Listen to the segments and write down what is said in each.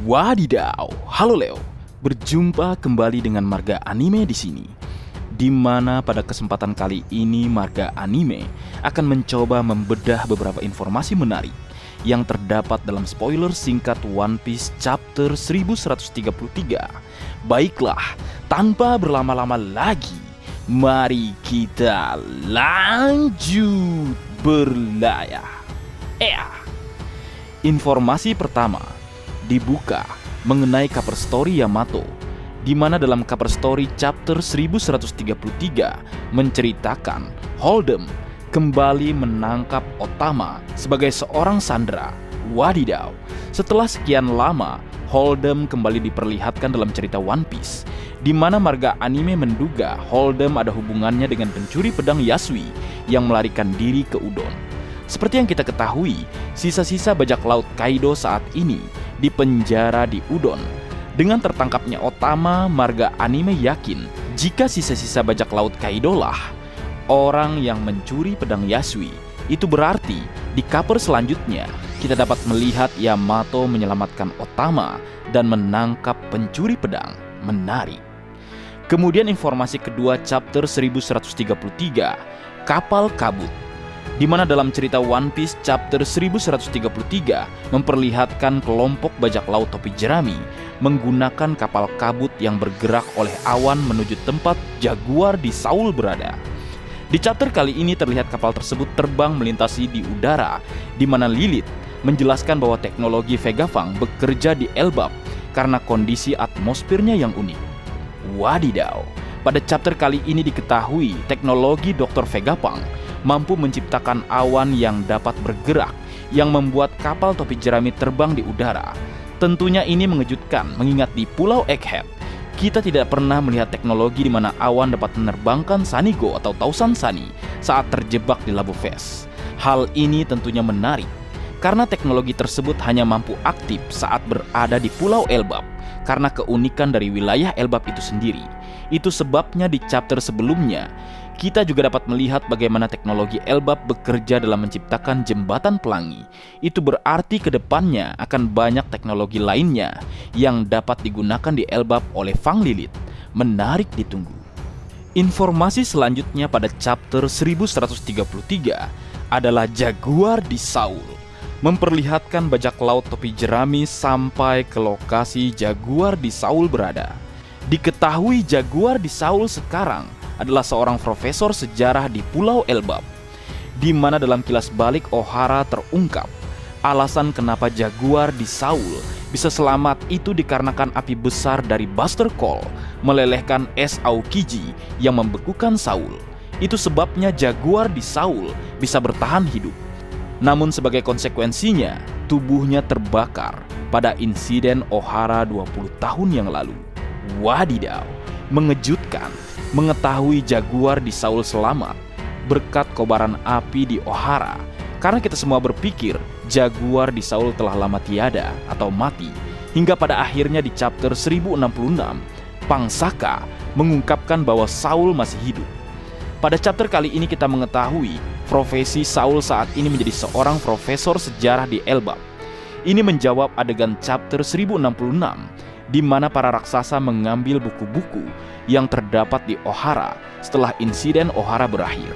Wadidaw, halo Leo. Berjumpa kembali dengan Marga Anime di sini. Di mana pada kesempatan kali ini Marga Anime akan mencoba membedah beberapa informasi menarik yang terdapat dalam spoiler singkat One Piece chapter 1133. Baiklah, tanpa berlama-lama lagi, mari kita lanjut berlayar. Informasi pertama dibuka mengenai cover story Yamato, di mana dalam cover story chapter 1133 menceritakan Holdem kembali menangkap Otama sebagai seorang sandera. Wadidaw, setelah sekian lama Holdem kembali diperlihatkan dalam cerita One Piece, di mana Marga Anime menduga Holdem ada hubungannya dengan pencuri pedang Yasui yang melarikan diri ke Udon. Seperti yang kita ketahui, sisa-sisa bajak laut Kaido saat ini di penjara di Udon. Dengan tertangkapnya Otama, Marga Anime yakin jika sisa-sisa bajak laut Kaido lah orang yang mencuri pedang Yasui. Itu berarti di cover selanjutnya kita dapat melihat Yamato menyelamatkan Otama dan menangkap pencuri pedang. Menarik. Kemudian informasi kedua chapter 1133, Kapal Kabut, di mana dalam cerita One Piece chapter 1133 memperlihatkan kelompok bajak laut topi jerami menggunakan kapal kabut yang bergerak oleh awan menuju tempat Jaguar di Saul berada. Di chapter kali ini terlihat kapal tersebut terbang melintasi di udara, di mana Lilith menjelaskan bahwa teknologi Vegapunk bekerja di Elbap karena kondisi atmosfernya yang unik. Wadidaw, pada chapter kali ini diketahui teknologi Dr. Vegapunk mampu menciptakan awan yang dapat bergerak yang membuat kapal topi jerami terbang di udara. Tentunya ini mengejutkan mengingat di Pulau Egghead kita tidak pernah melihat teknologi di mana awan dapat menerbangkan Sanigo atau Tausan Sani saat terjebak di Labu Fes. Hal ini tentunya menarik karena teknologi tersebut hanya mampu aktif saat berada di Pulau Elbap karena keunikan dari wilayah Elbap itu sendiri. Itu sebabnya di chapter sebelumnya kita juga dapat melihat bagaimana teknologi Elbap bekerja dalam menciptakan jembatan pelangi. Itu berarti ke depannya akan banyak teknologi lainnya yang dapat digunakan di Elbap oleh Fang Lilith. Menarik ditunggu. Informasi selanjutnya pada chapter 1133 adalah Jaguar di Saul, memperlihatkan bajak laut topi jerami sampai ke lokasi Jaguar di Saul berada. Diketahui Jaguar di Saul sekarang adalah seorang profesor sejarah di Pulau Elbap, di mana dalam kilas balik Ohara terungkap alasan kenapa Jaguar di Saul bisa selamat itu dikarenakan api besar dari Buster Call melelehkan es Aokiji yang membekukan Saul. Itu sebabnya Jaguar di Saul bisa bertahan hidup. Namun sebagai konsekuensinya, tubuhnya terbakar pada insiden Ohara 20 tahun yang lalu. Wadidaw, mengejutkan mengetahui Jaguar di Saul selamat berkat kobaran api di Ohara, karena kita semua berpikir Jaguar di Saul telah lama tiada atau mati, hingga pada akhirnya di chapter 1066 Pangsaka mengungkapkan bahwa Saul masih hidup. Pada chapter kali ini kita mengetahui profesi Saul saat ini menjadi seorang profesor sejarah di Elbap. Ini menjawab adegan chapter 1066 di mana para raksasa mengambil buku-buku yang terdapat di Ohara setelah insiden Ohara berakhir.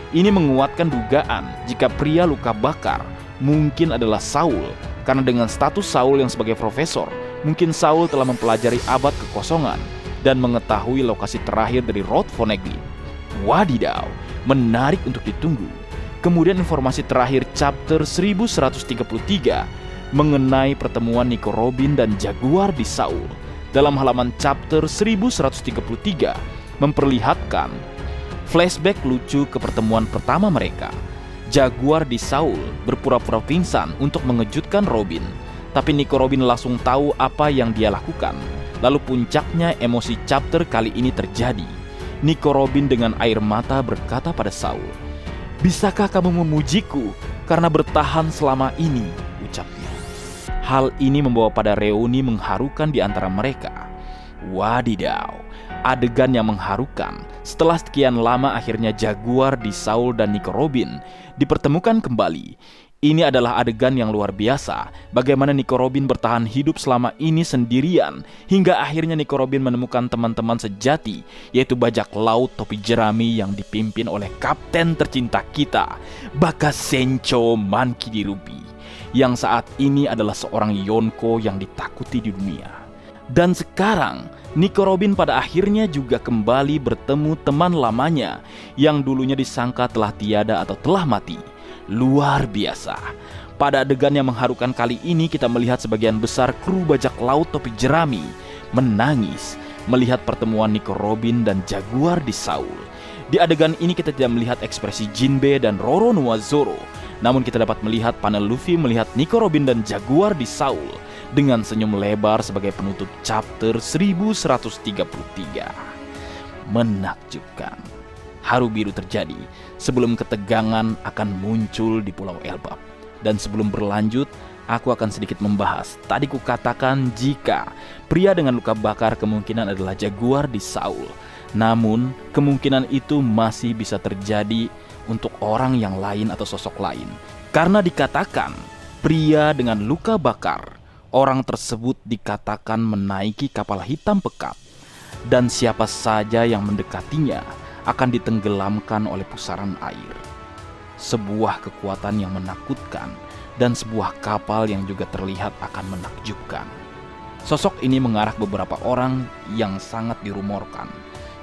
Ini menguatkan dugaan jika pria luka bakar mungkin adalah Saul, karena dengan status Saul yang sebagai profesor, mungkin Saul telah mempelajari abad kekosongan dan mengetahui lokasi terakhir dari Road Vonnegut. Wadidaw, menarik untuk ditunggu. Kemudian informasi terakhir chapter 1133 mengenai pertemuan Nico Robin dan Jaguar di Saul. Dalam halaman chapter 1133 memperlihatkan flashback lucu ke pertemuan pertama mereka. Jaguar di Saul berpura-pura pingsan untuk mengejutkan Robin, tapi Nico Robin langsung tahu apa yang dia lakukan. Lalu puncaknya emosi chapter kali ini terjadi. Nico Robin dengan air mata berkata pada Saul, "Bisakah kamu memujiku karena bertahan selama ini?" ucapnya. Hal ini membawa pada reuni mengharukan di antara mereka. Wadidaw, Adegan yang mengharukan, setelah sekian lama akhirnya Jaguar di Saul dan Nico Robin dipertemukan kembali. Ini adalah adegan yang luar biasa, bagaimana Nico Robin bertahan hidup selama ini sendirian, hingga akhirnya Nico Robin menemukan teman-teman sejati, yaitu bajak laut topi jerami yang dipimpin oleh kapten tercinta kita, Bakasencho Monkey D. Ruby, yang saat ini adalah seorang Yonko yang ditakuti di dunia. Dan sekarang, Nico Robin pada akhirnya juga kembali bertemu teman lamanya yang dulunya disangka telah tiada atau telah mati. Luar biasa. Pada adegan yang mengharukan kali ini kita melihat sebagian besar kru bajak laut topi jerami menangis melihat pertemuan Nico Robin dan Jaguar di Saul. Di adegan ini kita tidak melihat ekspresi Jinbe dan Roronoa Zoro, namun kita dapat melihat panel Luffy melihat Nico Robin dan Jaguar di Saul dengan senyum lebar sebagai penutup chapter 1133. Menakjubkan. Haru biru terjadi sebelum ketegangan akan muncul di Pulau Elbap. Dan sebelum berlanjut, aku akan sedikit membahas. Tadi kukatakan jika pria dengan luka bakar kemungkinan adalah Jaguar di Saul. Namun, kemungkinan itu masih bisa terjadi untuk orang yang lain atau sosok lain. Karena dikatakan, pria dengan luka bakar, orang tersebut dikatakan menaiki kapal hitam pekat. Dan siapa saja yang mendekatinya akan ditenggelamkan oleh pusaran air. Sebuah kekuatan yang menakutkan dan sebuah kapal yang juga terlihat akan menakjubkan. Sosok ini mengarah beberapa orang yang sangat dirumorkan.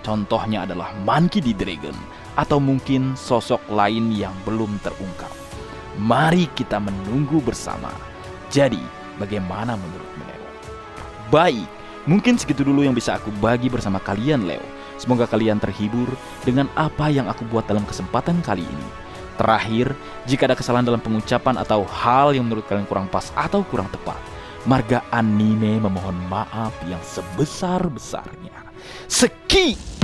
Contohnya adalah Monkey D. Dragon atau mungkin sosok lain yang belum terungkap. Mari kita menunggu bersama. Jadi, bagaimana menurutmu, Leo? Baik, mungkin segitu dulu yang bisa aku bagi bersama kalian, Leo. Semoga kalian terhibur dengan apa yang aku buat dalam kesempatan kali ini. Terakhir, jika ada kesalahan dalam pengucapan atau hal yang menurut kalian kurang pas atau kurang tepat, Marga Anime memohon maaf yang sebesar-besarnya. Sekian.